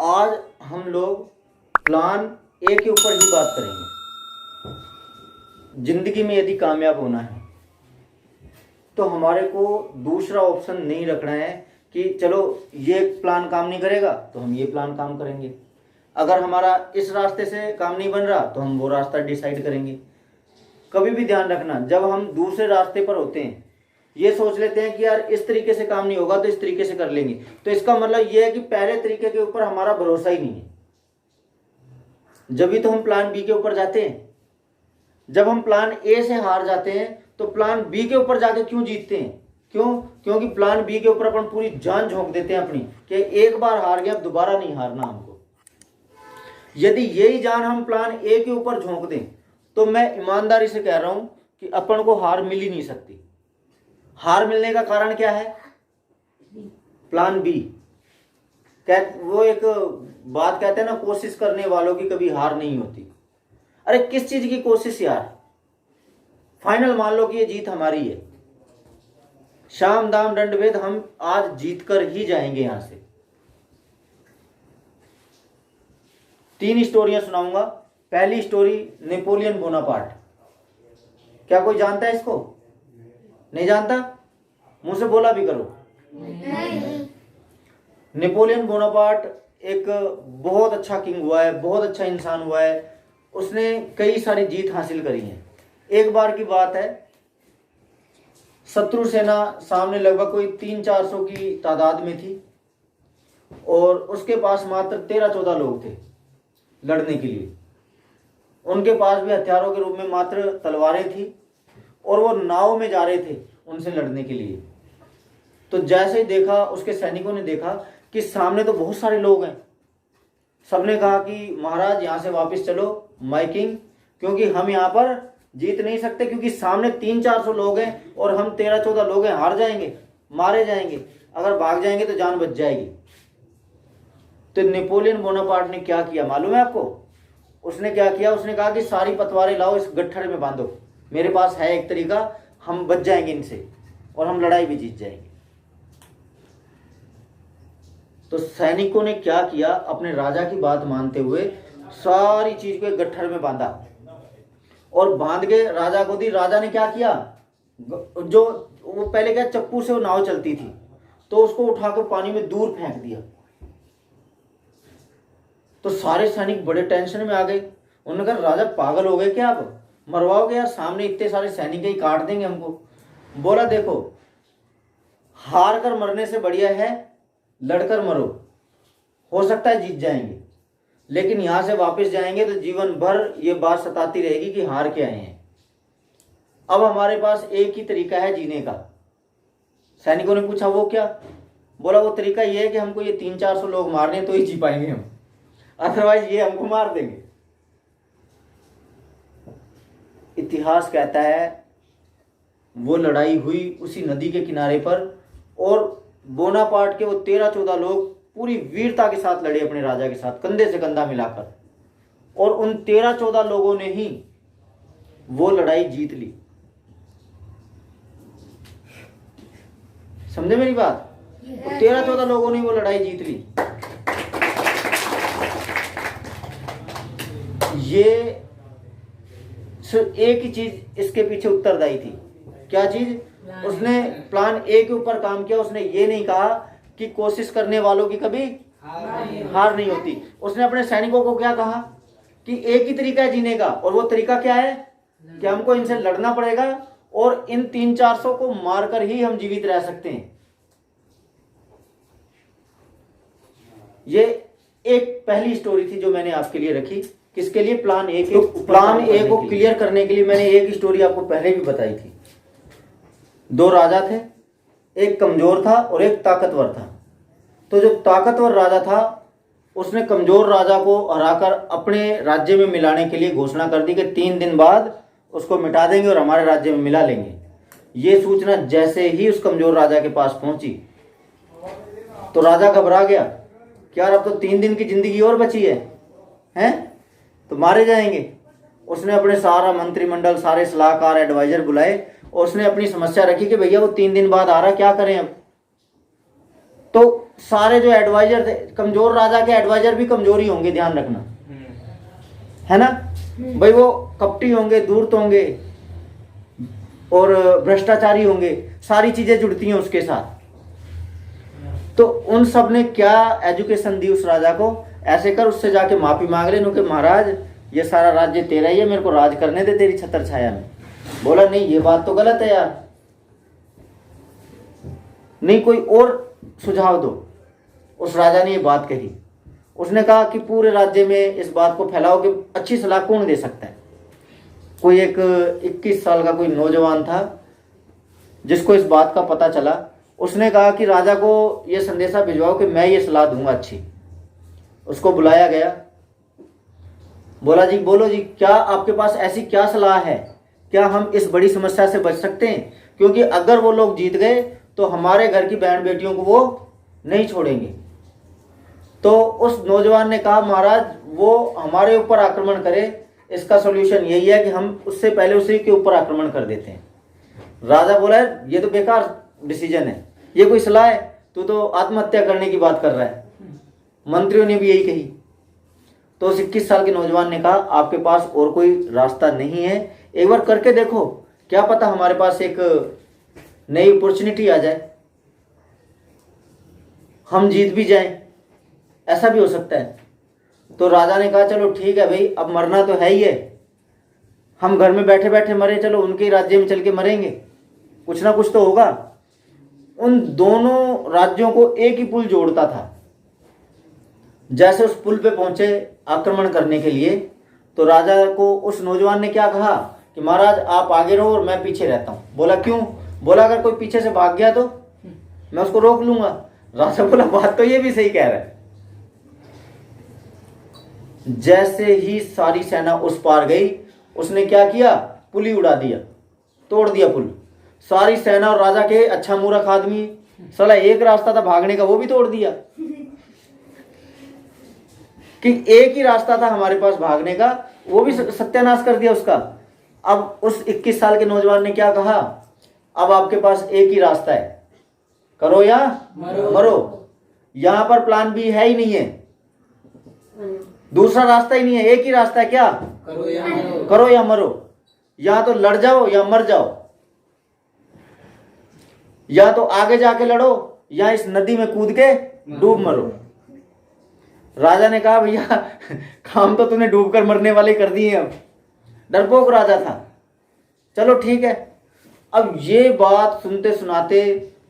आज हम लोग प्लान ए के ऊपर ही बात करेंगे। जिंदगी में यदि कामयाब होना है तो हमारे को दूसरा ऑप्शन नहीं रखना है कि चलो ये प्लान काम नहीं करेगा तो हम ये प्लान काम करेंगे। अगर हमारा इस रास्ते से काम नहीं बन रहा तो हम वो रास्ता डिसाइड करेंगे। कभी भी ध्यान रखना, जब हम दूसरे रास्ते पर होते हैं ये सोच लेते हैं कि यार इस तरीके से काम नहीं होगा तो इस तरीके से कर लेंगे, तो इसका मतलब ये है कि पहले तरीके के ऊपर हमारा भरोसा ही नहीं है। जब भी तो हम प्लान बी के ऊपर जाते हैं। जब हम प्लान ए से हार जाते हैं तो प्लान बी के ऊपर जाके क्यों जीतते हैं? क्यों? क्योंकि प्लान बी के ऊपर अपन पूरी जान झोंक देते हैं अपनी कि एक बार हार गया अब दोबारा नहीं हारना हमको। यदि यही जान हम प्लान ए के ऊपर झोंक दें तो मैं ईमानदारी से कह रहा हूं कि अपन को हार मिल ही नहीं सकती। हार मिलने का कारण क्या है? Plan B. वो एक बात कहते हैं ना, कोशिश करने वालों की कभी हार नहीं होती। अरे किस चीज की कोशिश यार? फाइनल मान लो कि ये जीत हमारी है, शाम दाम दंड भेद, हम आज जीत कर ही जाएंगे यहां से। 3 स्टोरियां सुनाऊंगा। पहली स्टोरी नेपोलियन बोनापार्ट। क्या कोई जानता है इसको? नहीं जानता? मुंह से बोला भी करो। नेपोलियन बोनापार्ट एक बहुत अच्छा किंग हुआ है, बहुत अच्छा इंसान हुआ है। उसने कई सारी जीत हासिल करी है। एक बार की बात है, शत्रु सेना सामने लगभग कोई 300-400 की तादाद में थी और उसके पास मात्र 13-14 लोग थे लड़ने के लिए। उनके पास भी हथियारों के रूप में मात्र तलवारें थी और वो नाव में जा रहे थे उनसे लड़ने के लिए। तो जैसे ही देखा, उसके सैनिकों ने देखा कि सामने तो बहुत सारे लोग हैं। सबने कहा कि महाराज यहां से वापस चलो माय किंग, क्योंकि हम यहां पर जीत नहीं सकते, क्योंकि सामने 300-400 लोग हैं और हम 13-14 लोग हैं, हार जाएंगे, मारे जाएंगे, अगर भाग जाएंगे तो जान बच जाएगी। तो नेपोलियन बोनापार्ट ने क्या किया मालूम है आपको? उसने क्या किया? उसने कहा कि सारी पतवारें लाओ, इस गट्ठर में बांधो, मेरे पास है एक तरीका, हम बच जाएंगे इनसे और हम लड़ाई भी जीत जाएंगे। तो सैनिकों ने क्या किया? अपने राजा की बात मानते हुए सारी चीज को एक गट्ठर में बांधा और बांध के राजा को दी। राजा ने क्या किया? जो वो पहले क्या चप्पू से वो नाव चलती थी तो उसको उठाकर पानी में दूर फेंक दिया। तो सारे सैनिक बड़े टेंशन में आ गए। उन्होंने कहा राजा पागल हो गए क्या? आप मरवाओगे यार, सामने इतने सारे सैनिक ही काट देंगे हमको। बोला देखो, हार कर मरने से बढ़िया है लड़कर मरो, हो सकता है जीत जाएंगे, लेकिन यहां से वापस जाएंगे तो जीवन भर ये बात सताती रहेगी कि हार के आए हैं। अब हमारे पास एक ही तरीका है जीने का। सैनिकों ने पूछा वो क्या? बोला वो तरीका ये है कि हमको ये 300-400 लोग मारने तो ही जी पाएंगे हम, अदरवाइज ये हमको मार देंगे। इतिहास कहता है वो लड़ाई हुई उसी नदी के किनारे पर और बोनापार्ट के वो 13-14 लोग पूरी वीरता के साथ लड़े अपने राजा के साथ, कंधे से कंधा मिलाकर, और उन 13-14 लोगों ने ही वो लड़ाई जीत ली। समझे मेरी बात? 13-14 लोगों ने वो लड़ाई जीत ली। ये सिर्फ एक ही चीज इसके पीछे उत्तरदायी थी। क्या चीज? उसने प्लान ए के ऊपर काम किया। उसने ये नहीं कहा कि कोशिश करने वालों की कभी हार नहीं होती। उसने अपने सैनिकों को क्या कहा कि एक ही तरीका है जीने का, और वो तरीका क्या है कि हमको इनसे लड़ना पड़ेगा और इन 300-400 को मारकर ही हम जीवित रह सकते हैं। ये एक पहली स्टोरी थी जो मैंने आपके लिए रखी। किसके लिए? प्लान ए के। तो प्लान ए को क्लियर करने के लिए मैंने एक स्टोरी आपको पहले भी बताई थी। 2 राजा थे, एक कमजोर था और एक ताकतवर था। तो जो ताकतवर राजा था उसने कमजोर राजा को हराकर अपने राज्य में मिलाने के लिए घोषणा कर दी कि 3 दिन बाद उसको मिटा देंगे और हमारे राज्य में मिला लेंगे। ये सूचना जैसे ही उस कमजोर राजा के पास पहुंची तो राजा घबरा गया कि यार अब तो 3 दिन की जिंदगी और बची है तो मारे जाएंगे। उसने अपने सारा मंत्रिमंडल, सारे सलाहकार, एडवाइजर बुलाए और उसने अपनी समस्या रखी कि भैया वो 3 दिन बाद आ रहा, क्या करें अब? तो सारे जो एडवाइजर थे, कमजोर राजा के एडवाइजर भी कमजोर ही होंगे, ध्यान रखना, है ना भाई। वो कपटी होंगे, धूर्त होंगे और भ्रष्टाचारी होंगे, सारी चीजें जुड़ती हैं उसके साथ। तो उन सब ने क्या एजुकेशन दी उस राजा को, ऐसे कर उससे जाके माफी मांग ले कि महाराज ये सारा राज्य तेरा ही है, मेरे को राज करने दे तेरी छत्र छाया में। बोला नहीं, ये बात तो गलत है यार, नहीं कोई और सुझाव दो। उस राजा ने ये बात कही, उसने कहा कि पूरे राज्य में इस बात को फैलाओ कि अच्छी सलाह कौन दे सकता है। कोई एक 21 साल का कोई नौजवान था जिसको इस बात का पता चला, उसने कहा कि राजा को ये संदेशा भिजवाओ कि मैं ये सलाह दूंगा अच्छी। उसको बुलाया गया, बोला जी बोलो जी, क्या आपके पास ऐसी क्या सलाह है, क्या हम इस बड़ी समस्या से बच सकते हैं, क्योंकि अगर वो लोग जीत गए तो हमारे घर की बहन बेटियों को वो नहीं छोड़ेंगे। तो उस नौजवान ने कहा महाराज वो हमारे ऊपर आक्रमण करे, इसका सॉल्यूशन यही है कि हम उससे पहले उसी के ऊपर आक्रमण कर देते हैं। राजा बोला ये तो बेकार डिसीजन है, ये कोई सलाह है, तू तो आत्महत्या करने की बात कर रहा है। मंत्रियों ने भी यही कही। तो उस 21 साल के नौजवान ने कहा आपके पास और कोई रास्ता नहीं है, एक बार करके देखो, क्या पता हमारे पास एक नई अपॉर्चुनिटी आ जाए, हम जीत भी जाएं, ऐसा भी हो सकता है। तो राजा ने कहा चलो ठीक है भाई, अब मरना तो है ही है, हम घर में बैठे बैठे मरे, चलो उनके राज्य में चल के मरेंगे, कुछ ना कुछ तो होगा। उन दोनों राज्यों को एक ही पुल जोड़ता था। जैसे उस पुल पे पहुंचे आक्रमण करने के लिए, तो राजा को उस नौजवान ने क्या कहा कि महाराज आप आगे रहो और मैं पीछे रहता हूं। बोला क्यों? बोला अगर कोई पीछे से भाग गया तो मैं उसको रोक लूंगा। राजा बोला बात तो ये भी सही कह रहा है। जैसे ही सारी सेना उस पार गई, उसने क्या किया, पुल ही उड़ा दिया, तोड़ दिया पुल। सारी सेना और राजा के अच्छा मूर्ख आदमी, साला एक रास्ता था भागने का वो भी तोड़ दिया, कि एक ही रास्ता था हमारे पास भागने का, वो भी सत्यानाश कर दिया उसका। अब उस 21 साल के नौजवान ने क्या कहा, अब आपके पास एक ही रास्ता है, करो या मरो। यहां पर प्लान बी है ही नहीं है, दूसरा रास्ता ही नहीं है, एक ही रास्ता है, क्या करो या मरो। या तो लड़ जाओ या मर जाओ, या तो आगे जाके लड़ो या इस नदी में कूद के डूब मरो। राजा ने कहा भैया काम तो तूने डूब कर मरने वाले कर दिए। अब डरपोक राजा था, चलो ठीक है। अब ये बात सुनते सुनाते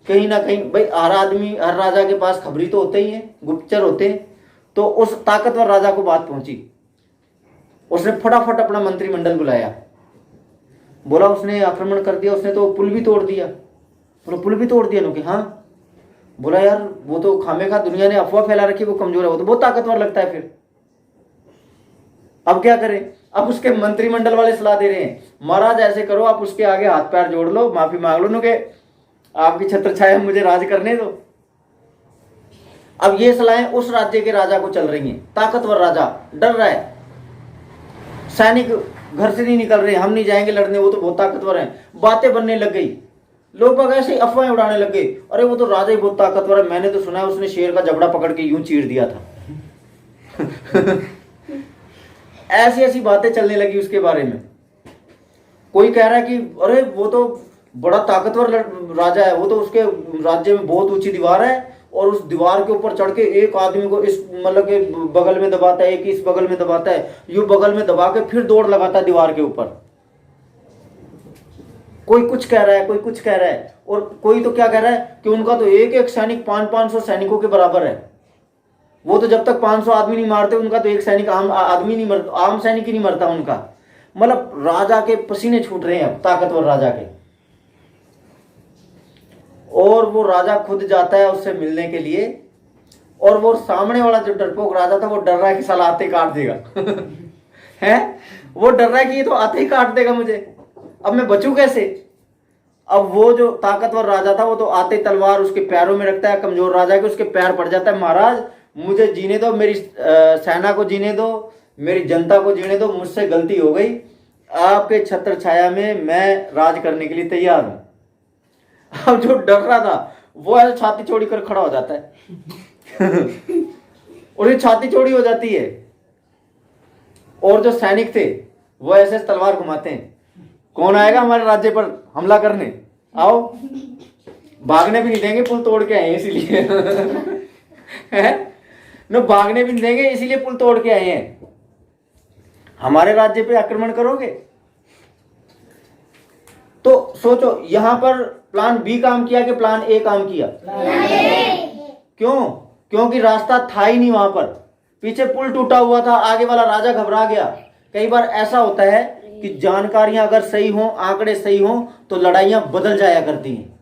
कहीं ना कहीं भाई हर आदमी, हर राजा के पास खबरी तो होते ही हैं, गुप्तचर होते हैं। तो उस ताकतवर राजा को बात पहुंची, उसने फटाफट अपना मंत्रिमंडल बुलाया। बोला उसने आक्रमण कर दिया, उसने तो पुल भी तोड़ दिया। बोला पुल भी तोड़ दिया नो कि हाँ। बोला यार वो तो खामेखा दुनिया ने अफवाह फैला रखी, वो कमजोर है, वो तो बहुत ताकतवर लगता है, फिर अब क्या करें। अब उसके मंत्रिमंडल वाले सलाह दे रहे हैं महाराज ऐसे करो, आप उसके आगे हाथ पैर जोड़ लो, माफी मांग लो कि आपकी छत्र छाया मुझे राज करने दो। अब ये सलाहें उस राज्य के राजा को चल रही हैं। ताकतवर राजा डर रहा है, सैनिक घर से नहीं निकल रहे, हम नहीं जाएंगे लड़ने, वो तो बहुत ताकतवर है। बातें बनने लग गई, लोग बाग ऐसे अफवाहें उड़ाने लग गए, अरे वो तो राजा ही बहुत ताकतवर है, मैंने तो सुना है उसने शेर का जबड़ा पकड़ के यूं चीर दिया था। ऐसी ऐसी बातें चलने लगी उसके बारे में। कोई कह रहा है कि अरे वो तो बड़ा ताकतवर राजा है, वो तो उसके राज्य में बहुत ऊंची दीवार है और उस दीवार के ऊपर चढ़ के एक आदमी को इस मतलब के बगल में दबाता है, एक इस बगल में दबाता है, यूं बगल में दबा के फिर दौड़ लगाता है दीवार के ऊपर। कोई कुछ कह रहा है, कोई कुछ कह रहा है, और कोई तो क्या कह रहा है कि उनका तो एक एक सैनिक 500-500 सैनिकों के बराबर है। वो तो जब तक 500 आदमी नहीं मारते उनका तो एक सैनिक आम आदमी नहीं मरता, आम सैनिक ही नहीं मरता उनका। मतलब राजा के पसीने छूट रहे हैं ताकतवर राजा के। और वो राजा खुद जाता है उससे मिलने के लिए, और वो सामने वाला जो डरपोक राजा था वो डर रहा है कि साला आते ही काट देगा। है वो डर रहा है कि ये तो आते ही काट देगा मुझे, अब मैं बचूं कैसे। अब वो जो ताकतवर राजा था वो तो आते तलवार उसके पैरों में रखता है, कमजोर राजा के उसके पैर पड़ जाता है, महाराज मुझे जीने दो, मेरी सेना को जीने दो, मेरी जनता को जीने दो, मुझसे गलती हो गई, आपके छत्र छाया में मैं राज करने के लिए तैयार हूं। अब जो डर रहा था वो ऐसे छाती चौड़ी कर खड़ा हो जाता है और ये छाती चौड़ी हो जाती है। और जो सैनिक थे वो ऐसे तलवार घुमाते हैं, कौन आएगा हमारे राज्य पर हमला करने, आओ। भागने भी नहीं देंगे, पुल तोड़ के आए हैं इसीलिए है न, भागने भी नहीं देंगे इसीलिए पुल तोड़ के आए हैं। हमारे राज्य पे आक्रमण करोगे? तो सोचो, यहां पर प्लान बी काम किया कि प्लान ए काम किया? क्यों? क्योंकि रास्ता था ही नहीं वहां पर, पीछे पुल टूटा हुआ था, आगे वाला राजा घबरा गया। कई बार ऐसा होता है कि जानकारियां अगर सही हो, आंकड़े सही हो, तो लड़ाइयां बदल जाया करती हैं।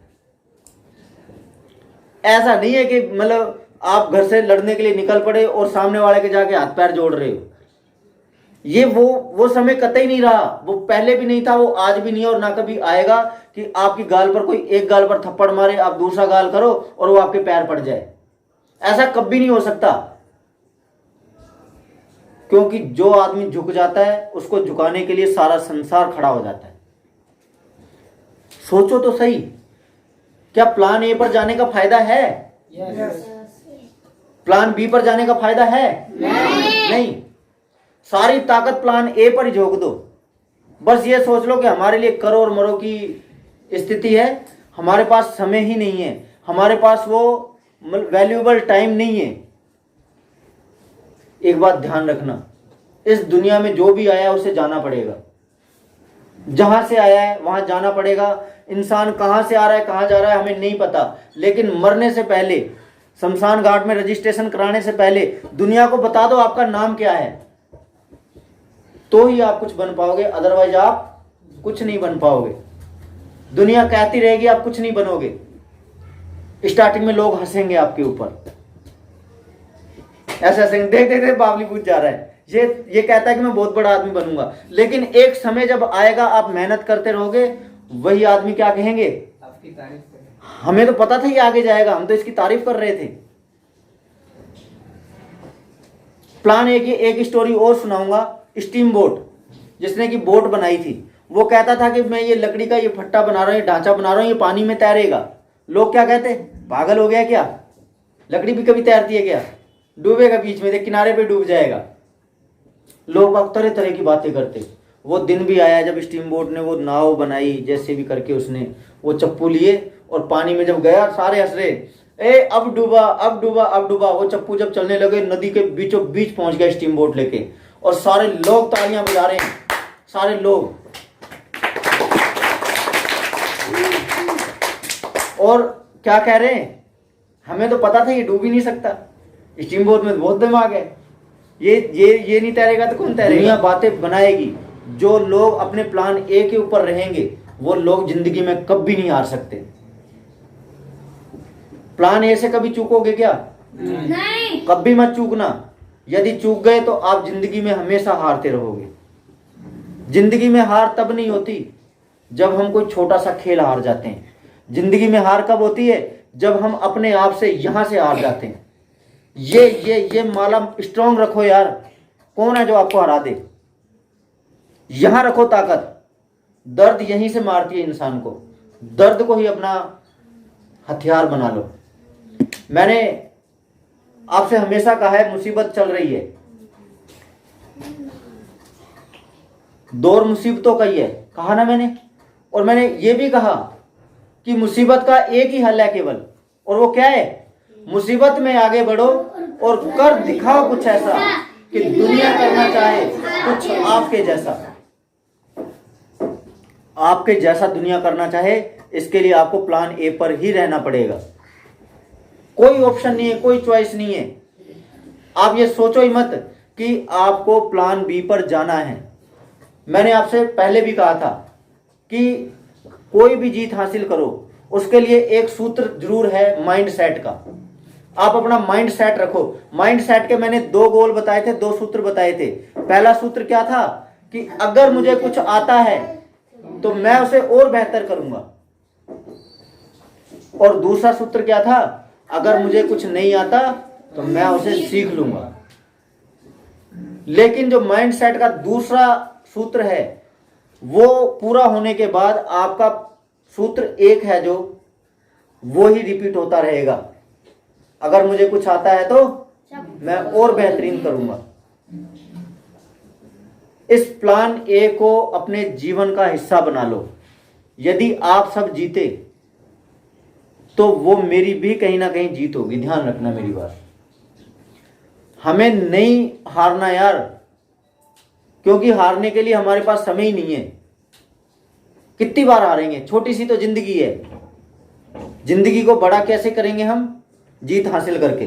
ऐसा नहीं है कि मतलब आप घर से लड़ने के लिए निकल पड़े और सामने वाले के जाके हाथ पैर जोड़ रहे हो। ये वो समय कतई नहीं रहा, वो पहले भी नहीं था, वो आज भी नहीं है और ना कभी आएगा कि आपकी गाल पर कोई एक गाल पर थप्पड़ मारे, आप दूसरा गाल करो और वो आपके पैर पड़ जाए। ऐसा कभी नहीं हो सकता, क्योंकि जो आदमी झुक जाता है उसको झुकाने के लिए सारा संसार खड़ा हो जाता है। सोचो तो सही, क्या प्लान ए पर जाने का फायदा है? प्लान बी पर जाने का फायदा है? नहीं। सारी ताकत प्लान ए पर ही झोंक दो। बस ये सोच लो कि हमारे लिए करो और मरो की स्थिति है, हमारे पास समय ही नहीं है, हमारे पास वो वैल्यूएबल टाइम नहीं है। एक बात ध्यान रखना, इस दुनिया में जो भी आया उसे जाना पड़ेगा, जहां से आया है वहां जाना पड़ेगा। इंसान कहां से आ रहा है कहां जा रहा है हमें नहीं पता, लेकिन मरने से पहले, शमशान घाट में रजिस्ट्रेशन कराने से पहले दुनिया को बता दो आपका नाम क्या है, तो ही आप कुछ बन पाओगे, अदरवाइज आप कुछ नहीं बन पाओगे। दुनिया कहती रहेगी आप कुछ नहीं बनोगे। स्टार्टिंग में लोग हंसेंगे आपके ऊपर, ऐसे हंसेंगे, देख देख देख बावली पूछ जा रहा है, ये कहता है कि मैं बहुत बड़ा आदमी बनूंगा। लेकिन एक समय जब आएगा, आप मेहनत करते रहोगे, वही आदमी क्या कहेंगे? आपकी तारीफ करेंगे। हमें तो पता था ये आगे जाएगा, हम तो इसकी तारीफ कर रहे थे। प्लान ए की एक स्टोरी और सुनाऊंगा। स्टीम बोट, जिसने की बोट बनाई थी, वो कहता था कि मैं ये लकड़ी का ये फट्टा बना रहा हूं, ये ढांचा बना रहा हूं, ये पानी में तैरेगा। लोग क्या कहते? पागल हो गया क्या, लकड़ी भी कभी तैरती है क्या, डूबेगा बीच में, देख किनारे पे डूब जाएगा। लोग तरह तरह की बातें करते। वो दिन भी आया जब स्टीम बोट ने वो नाव बनाई, जैसे भी करके उसने वो चप्पू लिए और पानी में जब गया, सारे हंस रहे, ए अब डूबा अब डूबा अब डूबा। वो चप्पू जब चलने लगे, नदी के बीचों बीच पहुंच गया स्टीम बोट लेके, और सारे लोग तालियां बजा रहे हैं, सारे लोग। और क्या कह रहे हैं? हमें तो पता था ये डूब ही नहीं सकता, स्टीम बोट में बहुत दिमाग है, ये नहीं तैरेगा तो कौन तैरेगा। दुनिया बातें बनाएगी। जो लोग अपने प्लान ए के ऊपर रहेंगे वो लोग जिंदगी में कभी नहीं हार सकते। प्लान ए से कभी चूकोगे क्या? नहीं, कभी मत चूकना। यदि चूक गए तो आप जिंदगी में हमेशा हारते रहोगे। जिंदगी में हार तब नहीं होती जब हम कोई छोटा सा खेल हार जाते हैं। जिंदगी में हार कब होती है? जब हम अपने आप से यहां से हार जाते हैं। ये माला स्ट्रांग रखो यार, कौन है जो आपको हरा दे? यहां रखो ताकत। दर्द यहीं से मारती है इंसान को, दर्द को ही अपना हथियार बना लो। मैंने आपसे हमेशा कहा है, मुसीबत चल रही है, दौर मुसीबतों का ही है, कहा ना मैंने। और मैंने ये भी कहा कि मुसीबत का एक ही हल है केवल, और वो क्या है? मुसीबत में आगे बढ़ो और कर दिखाओ कुछ ऐसा कि दुनिया करना चाहे कुछ आपके जैसा। आपके जैसा दुनिया करना चाहे, इसके लिए आपको प्लान ए पर ही रहना पड़ेगा। कोई ऑप्शन नहीं है, कोई चॉइस नहीं है। आप ये सोचो ही मत कि आपको प्लान बी पर जाना है। मैंने आपसे पहले भी कहा था कि कोई भी जीत हासिल करो, उसके लिए एक सूत्र जरूर है, माइंड सेट का। आप अपना माइंड सेट रखो। माइंड सेट के मैंने 2 गोल बताए थे, 2 सूत्र बताए थे। पहला सूत्र क्या था कि अगर मुझे कुछ आता है तो मैं उसे और बेहतर करूंगा। और दूसरा सूत्र क्या था? अगर मुझे कुछ नहीं आता तो मैं उसे सीख लूंगा। लेकिन जो माइंड सेट का दूसरा सूत्र है, वो पूरा होने के बाद आपका सूत्र एक है जो वो ही रिपीट होता रहेगा। अगर मुझे कुछ आता है तो मैं और बेहतरीन करूंगा। इस प्लान ए को अपने जीवन का हिस्सा बना लो। यदि आप सब जीते तो वो मेरी भी कहीं ना कहीं जीत होगी। ध्यान रखना मेरी बात। हमें नहीं हारना यार, क्योंकि हारने के लिए हमारे पास समय ही नहीं है। कितनी बार हारेंगे? छोटी सी तो जिंदगी है। जिंदगी को बड़ा कैसे करेंगे हम? जीत हासिल करके।